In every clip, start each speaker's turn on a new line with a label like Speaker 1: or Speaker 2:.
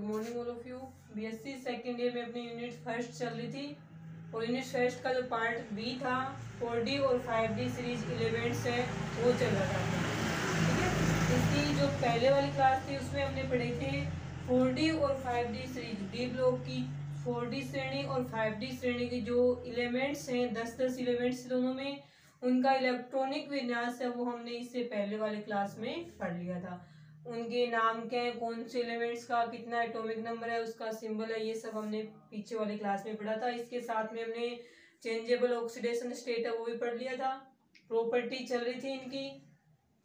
Speaker 1: Good morning all of you. BSc second year में अपनी unit first चल रही थी और यूनिट फर्स्ट का जो पार्ट बी था 4D और 5D सीरीज एलिमेंट्स है वो चल रहा था। ठीक है, इसकी जो पहले वाली क्लास थी उसमें हमने पढ़े थे 4D और 5D सीरीज डी ब्लॉक की 4D श्रेणी और 5D श्रेणी की जो एलिमेंट्स हैं 10-10 एलिमेंट्स दोनों में, उनका इलेक्ट्रॉनिक विन्यास है वो हमने इससे पहले वाली क्लास में पढ़ लिया था। उनके नाम क्या है, कौन से एलिमेंट्स का कितना एटॉमिक नंबर है, उसका सिंबल है, ये सब हमने पीछे वाली क्लास में पढ़ा था। इसके साथ में हमने चेंजेबल ऑक्सीडेशन स्टेट है वो भी पढ़ लिया था। प्रॉपर्टी चल रही थी इनकी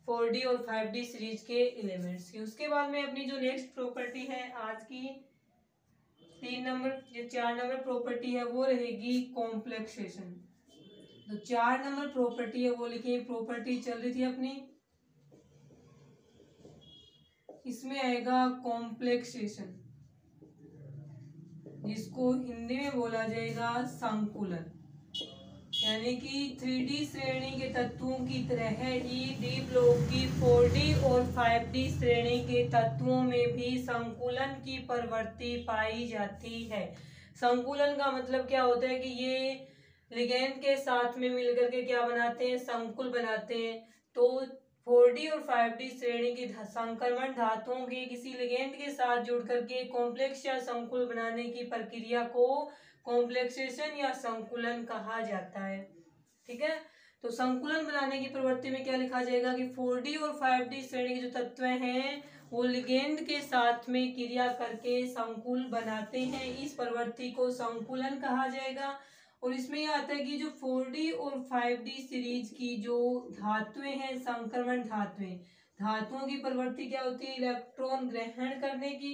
Speaker 1: 4D और 5D सीरीज के एलिमेंट्स की। उसके बाद में अपनी जो नेक्स्ट प्रॉपर्टी है आज की 4 नंबर प्रॉपर्टी है वो रहेगी कॉम्प्लेक्सेशन। तो 4 नंबर प्रॉपर्टी है वो लिखिए, प्रॉपर्टी चल रही थी अपनी, इसमें आएगा कॉम्प्लेक्सेशन, जिसको हिंदी में बोला जाएगा संकुलन। यानी कि 3D श्रेणी के तत्वों की तरह ही डी ब्लॉक की 4D और 5D श्रेणी के तत्वों में भी संकुलन की प्रवृत्ति पाई जाती है। संकुलन का मतलब क्या होता है कि ये लिगेंड के साथ में मिलकर के क्या बनाते हैं, संकुल बनाते हैं। तो 4D और 5D श्रेणी की संक्रमण धातुओं के किसी लिगेंड के साथ जुड़ करके कॉम्प्लेक्स या संकुल बनाने की प्रक्रिया को कॉम्प्लेक्सेशन या संकुलन कहा जाता है। ठीक है, तो संकुलन बनाने की प्रवृत्ति में क्या लिखा जाएगा कि 4D और 5D श्रेणी के जो तत्व हैं वो लिगेंड के साथ में क्रिया करके संकुल बनाते हैं। इस प्रवृत्ति को संकुलन कहा जाएगा। और इसमें यह आता है कि जो 4D और 5D सीरीज की जो धातुएं हैं, संक्रमण धातुओं की प्रवृत्ति क्या होती है, इलेक्ट्रॉन ग्रहण करने की,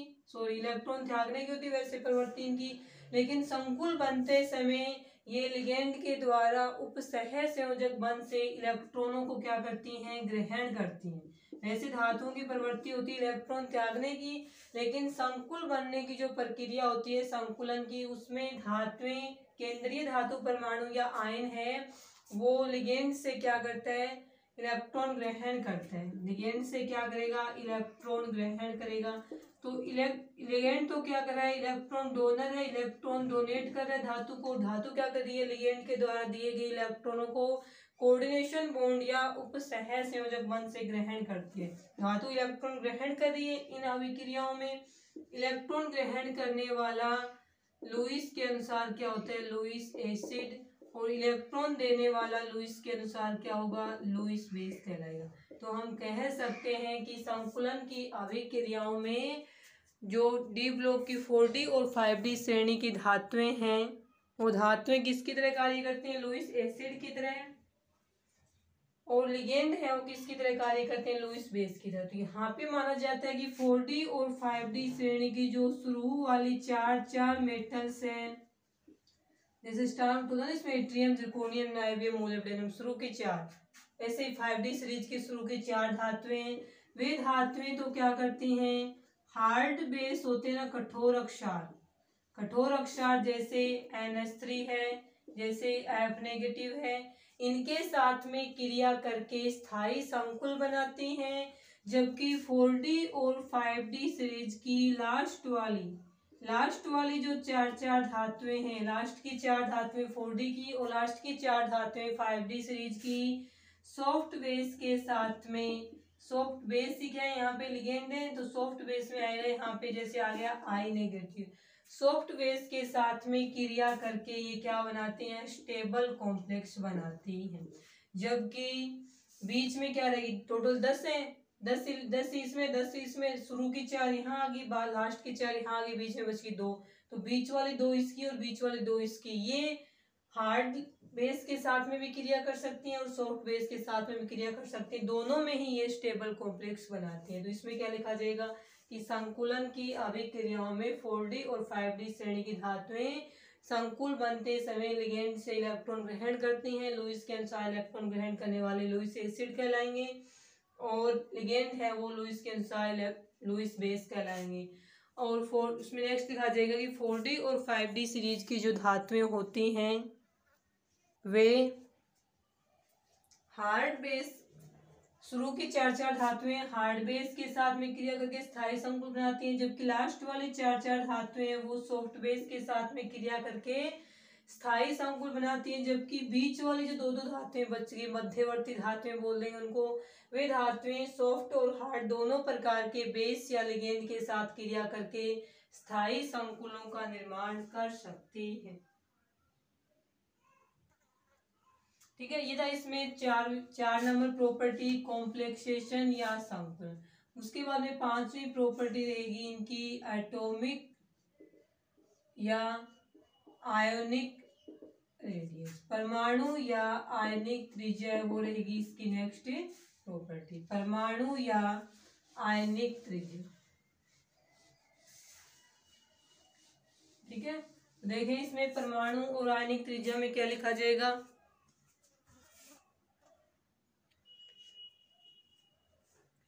Speaker 1: इलेक्ट्रॉन त्यागने की होती है वैसे प्रवृत्ति इनकी, लेकिन संकुल बनते समय ये लिगेंड के द्वारा उपसह संयोजक बंध से इलेक्ट्रॉनों को क्या करती हैं, ग्रहण करती हैं। वैसे धातुओं की प्रवृत्ति होती है इलेक्ट्रॉन त्यागने की, लेकिन संकुल बनने की जो प्रक्रिया होती है संकुलन की, उसमें धातुएं केंद्रीय धातु परमाणु या आयन है वो लिगेंड से क्या करता है, इलेक्ट्रॉन ग्रहण करता है। लिगेंड से क्या करेगा, इलेक्ट्रॉन ग्रहण करेगा। तो लिगेंड तो क्या कर रहा है, इलेक्ट्रॉन डोनर है, इलेक्ट्रॉन डोनेट कर रहा है धातु को। धातु क्या कर रही है, लिगेंड के द्वारा दिए गए इलेक्ट्रॉनों को कोऑर्डिनेशन बॉन्ड या उपसह संयोजक बंध से ग्रहण करती है। धातु इलेक्ट्रॉन ग्रहण कर रही है इन अभिक्रियाओं में। इलेक्ट्रॉन ग्रहण करने वाला लुईस के अनुसार क्या होता है, लुईस एसिड, और इलेक्ट्रॉन देने वाला लुईस के अनुसार क्या होगा, लुईस बेस कहलाएगा। तो हम कह सकते हैं कि संकुलन की अभिक्रियाओं में जो डी ब्लॉक की 4D और 5D श्रेणी की धातुएं हैं वो धातुएं किसकी तरह कार्य करती हैं, लुईस एसिड की तरह, और लिगेंड है वो किसकी तरह कार्य करते हैं, लुईस बेस की तरह। तो यहाँ पे माना जाता है कि 4D और 5D श्रेणी की जो शुरू वाली चार मेटल्स हैं, जैसे स्टार्ट होता है ना इसमें एट्रियम, जिरकोनियम, नाइबियम, मोलिब्डेनम, शुरू के 4, ऐसे ही 5D सीरीज के शुरू के 4 धातुएं, वे धातुएं तो क्या करती हैं, हार्ड बेस होते हैं ना, कठोर अक्षार जैसे NH3 है, जैसे F नेगेटिव है, इनके साथ में क्रिया करके स्थायी संकुल बनाती हैं। जबकि 4D और 5D सीरीज की लास्ट वाली जो चार धातुएं हैं, लास्ट की 4 धातुएं 4D की और लास्ट की 4 धातुएं 5D सीरीज की, सॉफ्ट बेस के साथ में, सॉफ्ट बेस ही क्या है, यहाँ पे लिगेंड है तो सॉफ्ट बेस में आएगा, यहाँ पे जैसे आ गया I नेगेटिव, सॉफ्ट बेस के साथ में क्रिया करके ये क्या बनाते हैं, स्टेबल कॉम्प्लेक्स बनाती हैं। जबकि बीच में क्या रहेगी, टोटल 10 है, 10 इसमें शुरू की 4 यहाँ आ गई, लास्ट की 4 यहाँ आ गई, बीच में बच गई 2, तो बीच वाली 2 इसकी और बीच वाली 2 इसकी। ये हार्ड बेस के साथ में भी क्रिया कर सकती हैं और सॉफ्ट बेस के साथ में भी क्रिया कर सकती हैं, दोनों में ही ये स्टेबल कॉम्प्लेक्स बनाती हैं। तो इसमें क्या लिखा जाएगा कि संकुलन की अभिक्रियाओं में 4D और 5D श्रेणी की धातुएं संकुल बनते समय लिगेंड से इलेक्ट्रॉन ग्रहण करती हैं। लुईस के अनुसार इलेक्ट्रॉन ग्रहण करने वाले लुईस एसिड कहलाएंगे और लिगेंड है वो लुईस के अनुसार लुईस बेस कहलाएंगे। और उसमें नेक्स्ट लिखा जाएगा कि 4D और 5D सीरीज की जो धातुएं होती हैं वे हार्ड बेस शुरू की चार चार धातुएं हार्ड बेस के साथ में क्रिया करके स्थायी संकुल बनाती हैं, जबकि लास्ट वाली चार चार धातुएं हैं वो सॉफ्ट बेस के साथ में क्रिया करके स्थायी संकुल बनाती हैं, जबकि बीच वाली जो दो दो धातुएं बच गई, मध्यवर्ती धातुएं बोल देंगे उनको, वे धातुएं सॉफ्ट और हार्ड दोनों प्रकार के बेस या लिगेंड के साथ क्रिया करके स्थायी संकुलों का निर्माण कर सकती है। ठीक है, ये था इसमें चार नंबर प्रॉपर्टी कॉम्प्लेक्सेशन या संकुलन। उसके बाद में पांचवी प्रॉपर्टी रहेगी इनकी एटॉमिक या आयोनिक रेडियस, परमाणु या आयनिक त्रिज्या, वो रहेगी इसकी नेक्स्ट प्रॉपर्टी, परमाणु या आयनिक त्रिज्या। ठीक है, देखें इसमें परमाणु और आयनिक त्रिज्या में क्या लिखा जाएगा।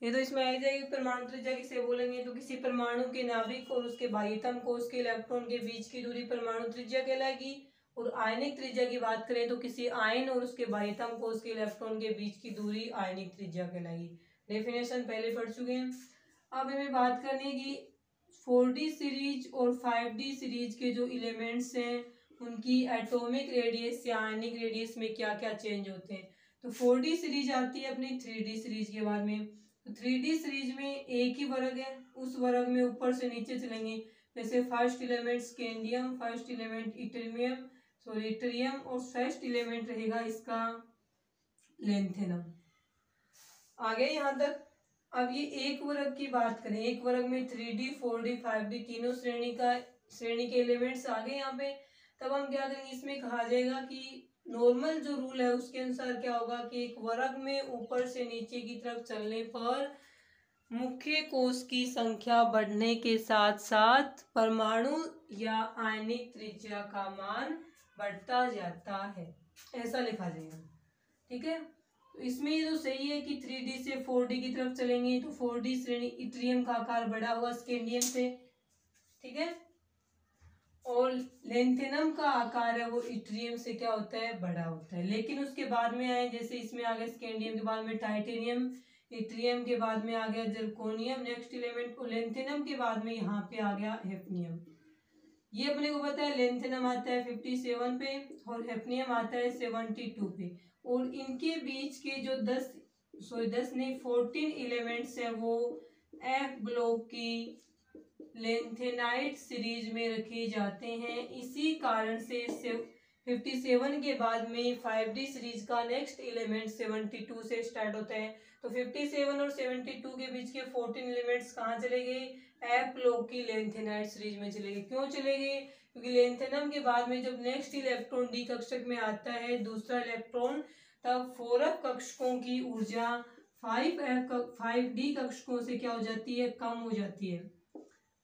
Speaker 1: ये तो इसमें आ जाएगी परमाणु त्रिज्या किसे बोलेंगे, तो किसी परमाणु के नाभिक और उसके बाह्यतम को उसके इलेक्ट्रॉन के बीच की दूरी परमाणु त्रिज्या कहलाएगी। और आयनिक त्रिज्या की बात करें तो किसी आयन और उसके बाह्यतम को उसके इलेक्ट्रॉन के बीच की दूरी आयनिक त्रिज्या कहलाएगी। डेफिनेशन पहले पढ़ चुके हैं। अब हमें बात करनी है कि 4D सीरीज और 5D सीरीज के जो एलिमेंट्स हैं उनकी एटॉमिक रेडियस या आयनिक रेडियस में क्या क्या चेंज होते हैं। तो 4D सीरीज आती है अपनी 3D सीरीज के बाद में। तो 3D सीरीज में एक ही वर्ग है, उस वर्ग में ऊपर से नीचे चलेंगे, जैसे first element scandium, first element yttrium और फर्स्ट एलिमेंट रहेगा इसका लेंथेनम। आगे यहाँ तक। अब ये एक वर्ग की बात करें, एक वर्ग में 3D 4D 5D तीनों श्रेणी के एलिमेंट्स आ गए यहाँ पे। तब हम क्या करेंगे, इसमें कहा जाएगा कि नॉर्मल जो रूल है उसके अनुसार क्या होगा कि एक वर्ग में ऊपर से नीचे की तरफ चलने पर मुख्य कोश की संख्या बढ़ने के साथ साथ परमाणु या आयनिक त्रिज्या का मान बढ़ता जाता है, ऐसा लिखा जाएगा। ठीक है, तो इसमें ये तो सही है कि 3D से 4D की तरफ चलेंगे तो 4D श्रेणी इट्रियम का आकार बड़ा होगा स्कैंडियम से। ठीक है, और लेंथेनम का आकार है वो इट्रियम से क्या होता है, बड़ा होता है। लेकिन उसके बाद में आए, जैसे इसमें आ गया स्कैंडियम के बाद में टाइटेनियम, इट्रियम के बाद में आ गया जर्कोनियम नेक्स्ट एलिमेंट, और लेंथेनम के बाद में यहाँ पे आ गया हेफनियम। ये अपने को पता है लेंथेनम आता है 57 पे और हेफनियम आता है 72 पे। और इनके बीच के जो 14 एलिमेंट्स है वो एफ ब्लॉक की लेंथेनाइट सीरीज में रखे जाते हैं। इसी कारण से 57 के बाद में 5D सीरीज का नेक्स्ट एलिमेंट 72 से स्टार्ट होता है। तो 57 और 72 के बीच के 14 एलिमेंट्स कहाँ चले गए, एफ ब्लॉक की लेंथेनाइट सीरीज में चले गए। क्यों चले गए, क्योंकि लेंथेनम के बाद में जब नेक्स्ट इलेक्ट्रॉन डी कक्षक में आता है दूसरा इलेक्ट्रॉन, तब 4f कक्षकों की ऊर्जा 5D कक्षकों से क्या हो जाती है, कम हो जाती है।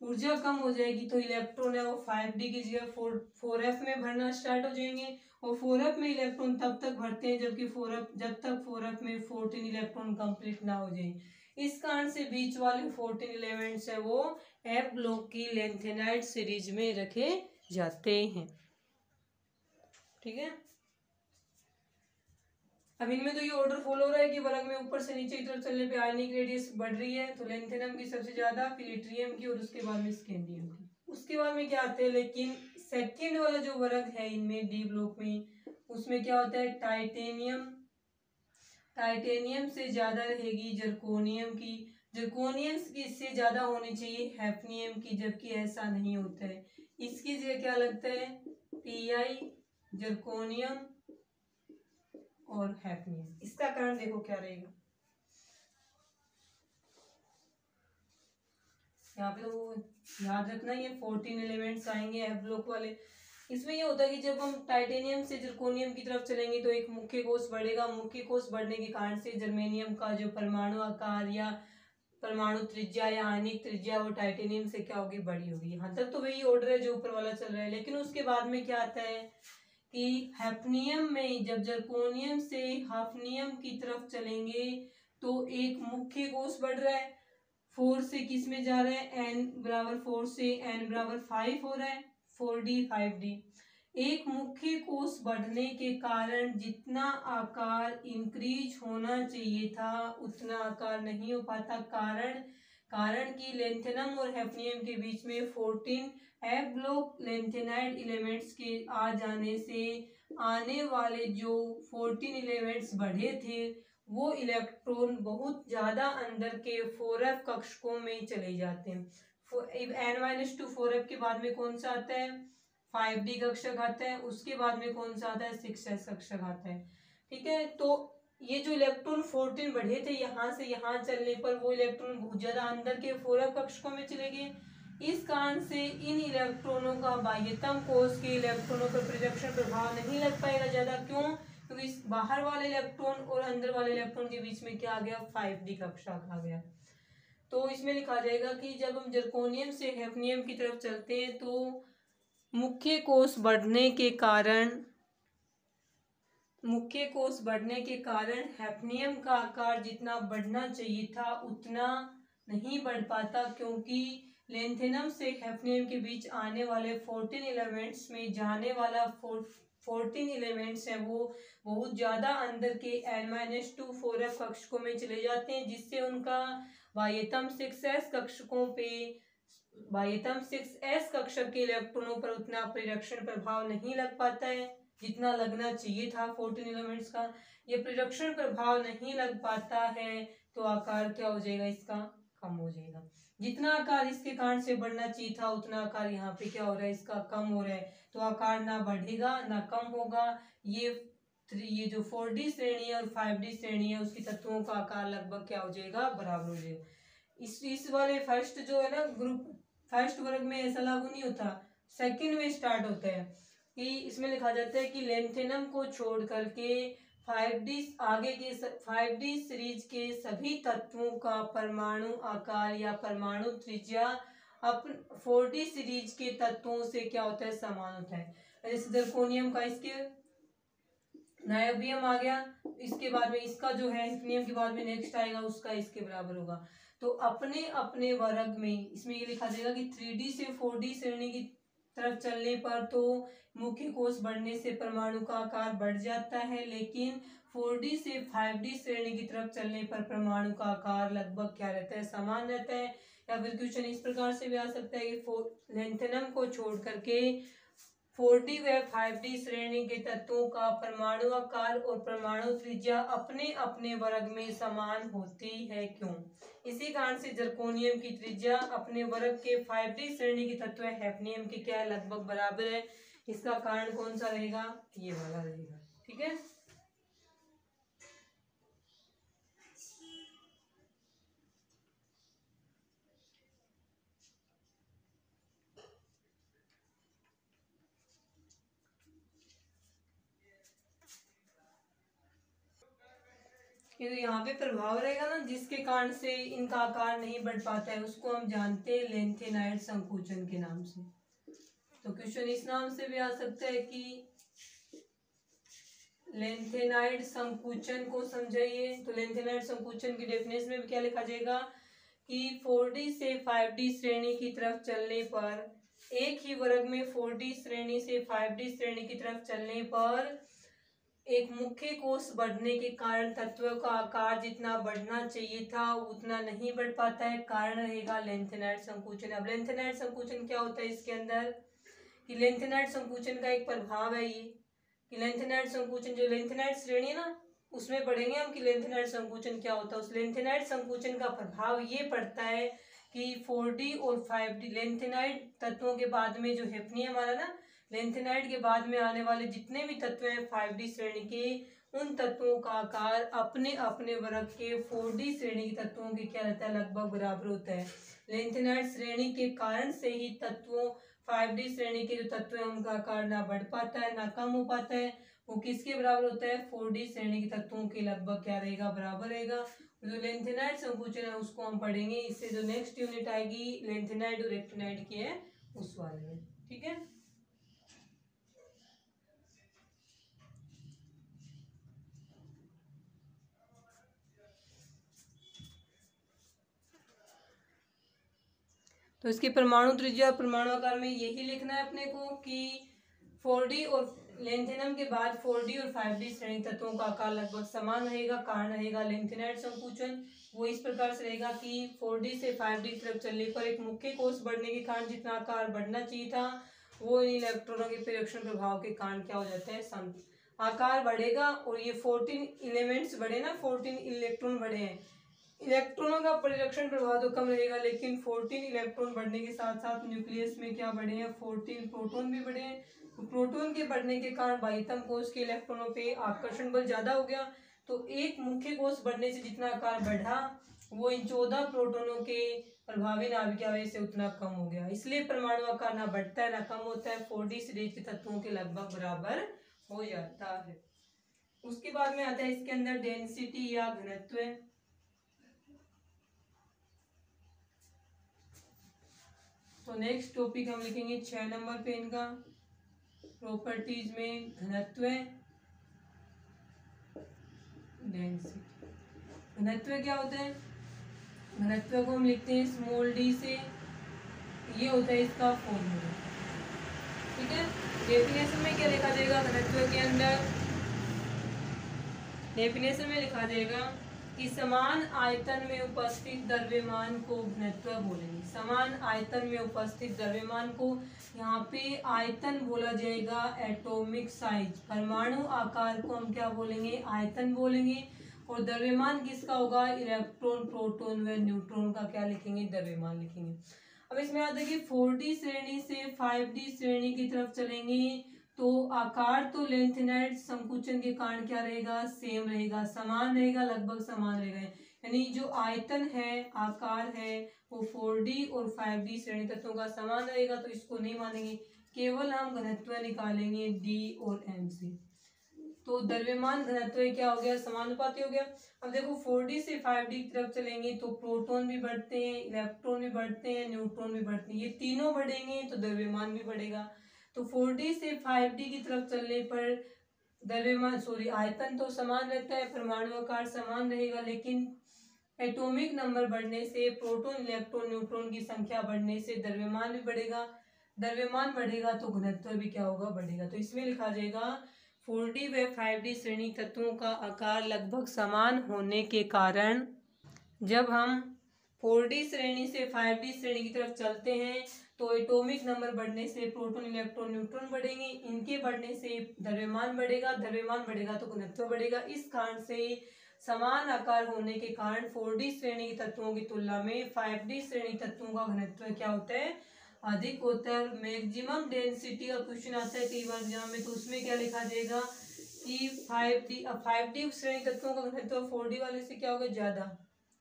Speaker 1: ऊर्जा कम हो जाएगी तो इलेक्ट्रॉन है वो 5D की जगह 4f में भरना स्टार्ट हो जाएंगे। और 4f में इलेक्ट्रॉन तब तक भरते हैं जब तक 4f में 14 इलेक्ट्रॉन कंप्लीट ना हो जाए। इस कारण से बीच वाले 14 एलिमेंट्स है वो एफ ब्लॉक की लेंथेनाइट सीरीज में रखे जाते हैं। ठीक है, अब इनमें तो ये ऑर्डर फॉलो हो रहा है कि वर्ग में ऊपर से नीचे की तरफ चलने पे आयनिक रेडियस बढ़ रही है, तो लेंथेनम की सबसे ज्यादा, फिर इट्रियम की और उसके बाद में स्कैंडियम की। उसके बाद में क्या आते हैं, लेकिन सेकंड वाला जो वर्ग है इनमें डी ब्लॉक में, उसमें क्या होता है टाइटेनियम से ज्यादा रहेगी जर्कोनियम की, जर्कोनियम की इससे ज्यादा होनी चाहिए हैफनियम की, जबकि ऐसा नहीं होता है। इसकी जगह क्या लगता है Pi जर्कोनियम और हैफनियम। इसका कारण देखो क्या रहेगा, यहाँ पे तो याद रखना ये 14 एलिमेंट्स आएंगे एफ ब्लॉक वाले। इसमें ये होता है कि जब हम टाइटेनियम से जर्कोनियम की तरफ चलेंगे तो एक मुख्य कोश बढ़ेगा, मुख्य कोश बढ़ने के कारण से जर्मेनियम का जो परमाणु आकार या परमाणु त्रिज्या या आयनिक त्रिज्या वो टाइटेनियम से क्या होगी, बड़ी होगी। यहाँ तक तो वही ऑर्डर है जो ऊपर वाला चल रहा है। लेकिन उसके बाद में क्या आता है कि हैफनियम में जब जर्कोनियम से हाफनियम की तरफ चलेंगे तो एक मुख्य कोश बढ़ रहा है, 4 से किस में जा रहा है, n बराबर 4 से n बराबर 5 हो रहा है, 4D 5D। एक मुख्य कोश बढ़ने के कारण जितना आकार इंक्रीज होना चाहिए था उतना आकार नहीं हो पाता। कारण कि लेंथेनम और हैफनियम के बीच में 14 एफ ब्लॉक लेंथेनाइड एलिमेंट्स के आ जाने से आने वाले जो 14 एलिमेंट्स बढ़े थे वो इलेक्ट्रॉन बहुत ज्यादा अंदर के 4f कक्षकों में चले जाते हैं। n-2 4f के बाद में कौन सा आता है? 5d कक्षक आता है। उसके बाद में कौन सा आता है? 6s कक्षक आता है। ठीक है, तो ये जो इलेक्ट्रॉन 14 बढ़े थे यहाँ से यहाँ चलने पर वो इलेक्ट्रॉन बहुत ज्यादा अंदर के 4f कक्षकों में चले गए। इस कारण से इन इलेक्ट्रॉनों का बाह्यतम कोश के इलेक्ट्रॉनों पर प्रिडक्शन प्रभाव नहीं लग पाएगा ज्यादा। क्यों? क्योंकि इस बाहर वाले इलेक्ट्रॉन और अंदर वाले इलेक्ट्रॉन के बीच में क्या आ गया? 5d कक्षक आ गया। तो इसमें लिखा जाएगा कि जब हम जर्कोनियम से हैफनियम की तरफ चलते हैं तो मुख्य कोश बढ़ने के कारण हैफनियम का आकार जितना बढ़ना चाहिए था उतना नहीं बढ़ पाता, क्योंकि लेंथेनम से हैफनियम के बीच आने वाले 14 एलिमेंट्स में जाने वाला 14 एलिमेंट्स हैं वो बहुत ज्यादा अंदर के n-2 4f कक्षकों में चले जाते हैं, जिससे उनका बाह्यतम 6s कक्षक के इलेक्ट्रॉनों पर उतना प्रिडक्शन प्रभाव नहीं लग पाता है जितना लगना चाहिए था 14 एलिमेंट्स का। ये प्रिडक्शन प्रभाव नहीं लग पाता है तो आकार क्या हो जाएगा? इसका कम हो जाएगा। जितना आकार इसके कारण से बढ़ना चाहिए था उतना आकार यहाँ पे क्या हो रहा है? इसका कम हो रहा है। तो आकार ना बढ़ेगा ना कम होगा। ये जो 4d श्रेणी है और 5d श्रेणी है उसकी तत्वों का आकार लगभग क्या हो जाएगा? बराबर हो जाएगा। इस वाले फर्स्ट जो है ना ग्रुप, फर्स्ट वर्ग में ऐसा लागू नहीं होता, सेकंड में स्टार्ट होता है कि इसमें लिखा जाता है कि लेंथेनम को छोड़ करके 5d सीरीज के सभी तत्वों का परमाणु आकार या परमाणु त्रिज्या अपन 4d सीरीज के तत्वों से क्या होता है? समान होता है। जैसे जर्कोनियम का इसके नायोबियम आ गया, इसके बाद में इसका जो है हैफनियम के बाद में नेक्स्ट आएगा उसका इसके बराबर होगा। तो अपने अपने वर्ग में इसमें ये लिखा जाएगा कि 3d से 4d श्रेणी की तरफ चलने पर तो मुख्य कोश बढ़ने से परमाणु का आकार बढ़ जाता है, लेकिन 4d से 5d श्रेणी की तरफ चलने पर परमाणु का आकार लगभग क्या रहता है? समान रहता है। या फिर क्वेश्चन इस प्रकार से भी आ सकता है कि लेंथेनम को छोड़ करके 4d व 5d श्रेणी के तत्वों का परमाणु आकार और परमाणु त्रिज्या अपने अपने वर्ग में समान होती है। क्यों? इसी कारण से जर्कोनियम की त्रिज्या अपने वर्ग के 5d श्रेणी के तत्व हैफनियम के क्या है? लगभग बराबर है। इसका कारण कौन सा रहेगा? ये वाला रहेगा। ठीक है, ये तो यहाँ पे प्रभाव रहेगा ना जिसके कारण से इनका आकार नहीं बढ़ पाता है, उसको हम जानते हैं लेंथेनाइड संकुचन के नाम से। तो क्वेश्चन इस नाम से भी आ सकता है कि लेंथेनाइड संकुचन को समझाइए। तो लेंथेनाइड संकुचन की डेफिनेशन में भी क्या लिखा जाएगा कि 4d से 5d श्रेणी की तरफ चलने पर, एक ही वर्ग में 4d श्रेणी से 5d श्रेणी की तरफ चलने पर एक मुख्य कोश बढ़ने के कारण तत्वों का आकार जितना बढ़ना चाहिए था उतना नहीं बढ़ पाता है। कारण रहेगा लेंथेनाइड संकुचन। अब लेंथेनाइड संकुचन क्या होता है इसके अंदर कि लेंथेनाइड संकुचन का एक प्रभाव है ये कि लेंथेनाइड संकुचन, जो लेंथेनाइड श्रेणी है ना उसमें पढ़ेंगे हम कि लेंथेनाइड संकुचन क्या होता है। उस लेंथेनाइड संकुचन का प्रभाव ये पड़ता है कि 4d और 5d लेंथेनाइड तत्वों के बाद में जो हैफनियम वाला ना, लेंथेनाइड के बाद में आने वाले जितने भी तत्व हैं 5d श्रेणी के, उन तत्वों का आकार अपने अपने वर्ग के 4d श्रेणी के तत्वों के क्या रहता है? लगभग बराबर होता है। लेंथेनाइड श्रेणी के कारण से ही तत्वों 5d श्रेणी के जो तत्व हैं उनका आकार ना बढ़ पाता है ना कम हो पाता है। वो किसके बराबर होता है? 4d श्रेणी के तत्वों के लगभग क्या रहेगा? बराबर रहेगा। जो लेंथेनाइड संकुचन है उसको हम पढ़ेंगे, इससे जो नेक्स्ट यूनिट आएगी लेंथेनाइड और एक्टिनाइड की है उस वाले में। ठीक है, तो इसके परमाणु त्रिज्या और परमाणु आकार में यही लिखना है अपने को कि 4D और लेंथेनम के बाद 4D और 5D श्रेणी तत्वों का आकार लगभग समान रहेगा। कारण रहेगा लेंथेनाइट संकुचन। वो इस प्रकार से रहेगा कि 4D से 5D की तरफ चलने पर एक मुख्य कोष बढ़ने के कारण जितना आकार बढ़ना चाहिए था वो इन इलेक्ट्रॉनों के परिरक्षण प्रभाव के कारण क्या हो जाता है, आकार बढ़ेगा। और ये 14 एलिमेंट्स बढ़े ना, 14 इलेक्ट्रॉन बढ़े हैं, इलेक्ट्रॉनों का परिरक्षण प्रभाव तो कम रहेगा, लेकिन 14 इलेक्ट्रॉन बढ़ने के साथ साथ न्यूक्लियस में क्या बढ़े हैं, 14 प्रोटॉन भी बढ़े हैं। तो प्रोटॉन के बढ़ने के कारण बाह्यतम कोष के इलेक्ट्रॉनों पे आकर्षण बल ज्यादा हो गया। तो एक मुख्य कोष बढ़ने से जितना आकार बढ़ा वो इन 14 प्रोटॉनों के प्रभावी नाभिकीय आवेश से उतना कम हो गया। इसलिए परमाणु आकार ना बढ़ता है ना कम होता है, 4D सीरीज के तत्वों के लगभग बराबर हो जाता है। उसके बाद में आता है इसके अंदर डेंसिटी या घनत्व। तो नेक्स्ट टॉपिक हम लिखेंगे 6 नंबर पे इनका प्रॉपर्टीज में घनत्व, डेंसिटी। घनत्व क्या होता है, घनत्व को हम लिखते हैं स्मॉल d से, ये होता है इसका फॉर्मूला। ठीक है, डेफिनेशन में क्या लिखा जाएगा, घनत्व के अंदर डेफिनेशन में लिखा जाएगा कि समान आयतन में उपस्थित द्रव्यमान को घनत्व बोलेंगे। समान आयतन में उपस्थित द्रव्यमान को यहाँ पे आयतन बोला जाएगा, एटॉमिक साइज। परमाणु आकार को हम क्या बोलेंगे, आयतन बोलेंगे। और द्रव्यमान किसका होगा, इलेक्ट्रॉन, प्रोटॉन व न्यूट्रॉन का क्या लिखेंगे, द्रव्यमान लिखेंगे। अब इसमें आता है कि 4D श्रेणी से 5D श्रेणी की तरफ चलेंगे तो आकार तो लेंथेनाइट संकुचन के कारण क्या रहेगा, सेम रहेगा, समान रहेगा, लगभग समान रहेगा। यानी जो आयतन है, आकार है, वो 4D और 5D श्रेणी तत्वों का समान रहेगा, तो इसको नहीं मानेंगे, केवल हम घनत्व निकालेंगे D और M से। तो द्रव्यमान घनत्व क्या हो गया, समानुपाती हो गया। अब देखो 4D से 5D की तरफ चलेंगे तो प्रोटॉन भी बढ़ते हैं, इलेक्ट्रॉन भी बढ़ते हैं, न्यूट्रॉन भी बढ़ते हैं, ये तीनों बढ़ेंगे तो द्रव्यमान भी बढ़ेगा। तो 4D से 5D की तरफ चलने पर द्रव्यमान आयतन तो समान रहता है, परमाणु आकार समान रहेगा, लेकिन एटॉमिक नंबर बढ़ने से, प्रोटॉन, इलेक्ट्रॉन, न्यूट्रॉन की संख्या बढ़ने से द्रव्यमान भी बढ़ेगा। द्रव्यमान बढ़ेगा तो घनत्व भी क्या होगा, बढ़ेगा। तो इसमें लिखा जाएगा 4D व 5D श्रेणी तत्वों का आकार लगभग समान होने के कारण जब हम 4D श्रेणी से 5D श्रेणी की तरफ चलते हैं तो एटॉमिक नंबर बढ़ने से प्रोटॉन, इलेक्ट्रॉन, न्यूट्रॉन बढ़ेंगे, इनके बढ़ने से द्रव्यमान बढ़ेगा, द्रव्यमान बढ़ेगा तो घनत्व बढ़ेगा। इस कारण से समान आकार होने के कारण 4D श्रेणी के तत्वों की तुलना में 5D श्रेणी तत्वों का घनत्व क्या होता है, अधिक होता है। मैक्सिमम डेंसिटी का क्वेश्चन आता है कई बार एग्जाम में, तो उसमें क्या लिखा जाएगा कि 5D श्रेणी तत्वों का घनत्व 4D वाले से क्या होगा, ज्यादा।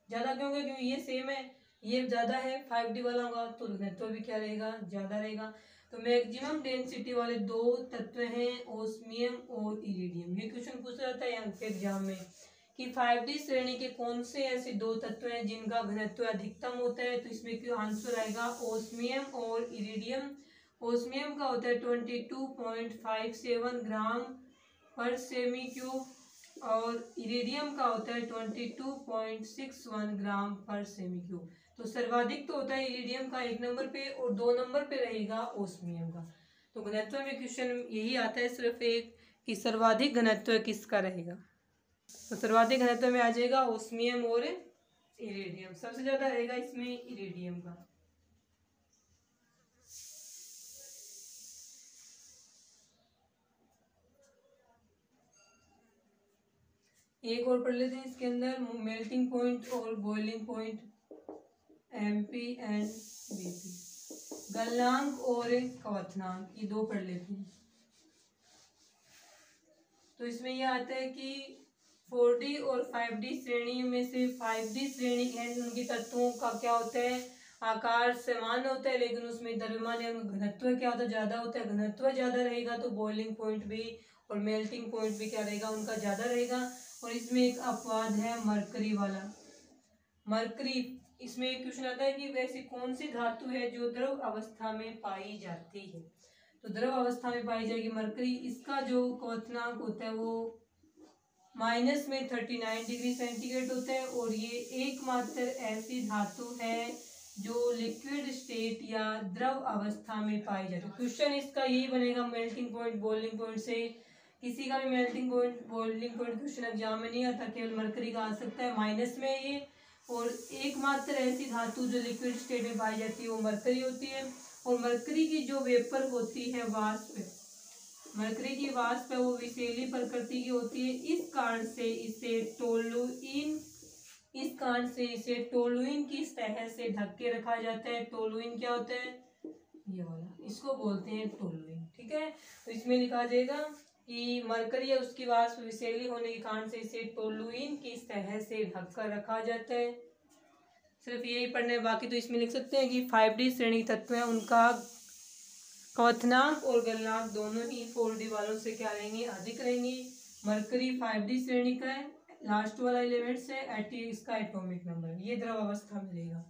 Speaker 1: ज्यादा क्यों होगा, क्योंकि ये सेम है, ये ज्यादा है 5D वाला होगा, तो घनत्व भी क्या रहेगा, ज्यादा रहेगा। तो मैक्सिमम डेंसिटी वाले दो तत्व हैं ओस्मियम और इरिडियम। ये क्वेश्चन पूछा जाता है यहाँ के एग्जाम में कि 5D श्रेणी के कौन से ऐसे दो तत्व हैं जिनका घनत्व अधिकतम होता है, तो इसमें क्यों आंसर आएगा ओस्मियम और इरिडियम। ओस्मियम का होता है 22.57 ग्राम पर सेमी क्यूब और इरिडियम का होता है 22.61 ग्राम पर सेमी क्यूब। तो सर्वाधिक तो होता है इरिडियम का 1 नंबर पे, और 2 नंबर पे रहेगा ओस्मियम का। तो घनत्व में क्वेश्चन यही आता है सिर्फ एक कि सर्वाधिक घनत्व किसका रहेगा, तो सर्वाधिक घनत्व में आ जाएगा ओस्मियम और इरिडियम, सबसे ज्यादा रहेगा इसमें इरिडियम का। एक और पढ़ लेते हैं इसके अंदर, मेल्टिंग पॉइंट और boiling point, MP and BP, गलनांक और क्वथनांक, ये दो पढ़ लेते हैं। तो इसमें यह आता है कि 4D और 5D श्रेणी में से 5D श्रेणी है, उनके तत्वों का क्या होता है, आकार समान होता है, लेकिन उसमें द्रव्यमान या घनत्व क्या होता है, ज्यादा होता है। घनत्व ज्यादा रहेगा तो बॉइलिंग पॉइंट भी और मेल्टिंग पॉइंट भी क्या रहेगा, उनका ज्यादा रहेगा। और इसमें एक अपवाद है मरकरी वाला। मरकरी, इसमें एक क्वेश्चन आता है कि वैसी कौन सी धातु है जो द्रव अवस्था में पाई जाती है, तो द्रव अवस्था में पाई जाएगी मरकरी। इसका जो क्वथनांक होता है वो -39 डिग्री सेंटीग्रेड होता है, और ये एकमात्र ऐसी धातु है जो लिक्विड स्टेट या द्रव अवस्था में पाई जाती है। क्वेश्चन इसका यही बनेगा मेल्टिंग पॉइंट बॉइलिंग पॉइंट से। किसी का भी melting point boiling point question exam में नहीं आता, केवल मरकरी का आ सकता है, माइनस में है ये। और एकमात्र ऐसी धातु जो लिक्विड स्टेट में पाई जाती है वो मरकरी होती है। और मरकरी की जो वेपर होती है वाष्प, मरकरी की वाष्प है वो विषैली प्रकृति की होती है। इस कारण से इसे टोलुइन की सतह से ढक के रखा जाता है। टोलुइन क्या होता है, ये वाला, इसको बोलते हैं टोलुइन। ठीक है, तो इसमें लिखा जाएगा कि मरकरी है उसकी वाष्प विषैली होने के कारण से इसे टोलुइन की सतह से ढक कर रखा जाता है। सिर्फ यही पढ़ने, बाकी तो इसमें लिख सकते हैं कि 5D श्रेणी तत्व है, उनका क्वथनांक और गलनांक दोनों ही 4D वालों से क्या रहेंगे, अधिक रहेंगे। मरकरी 5D श्रेणी का है, लास्ट वाला एलिमेंट्स है, इसका एटॉमिक नंबर, ये द्रव अवस्था में रहेगा।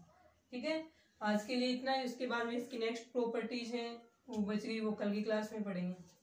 Speaker 1: ठीक है, आज के लिए इतना है। इसके बाद में इसकी नेक्स्ट प्रॉपर्टीज हैं वो बच गई, वो कल की क्लास में पढ़ेंगे।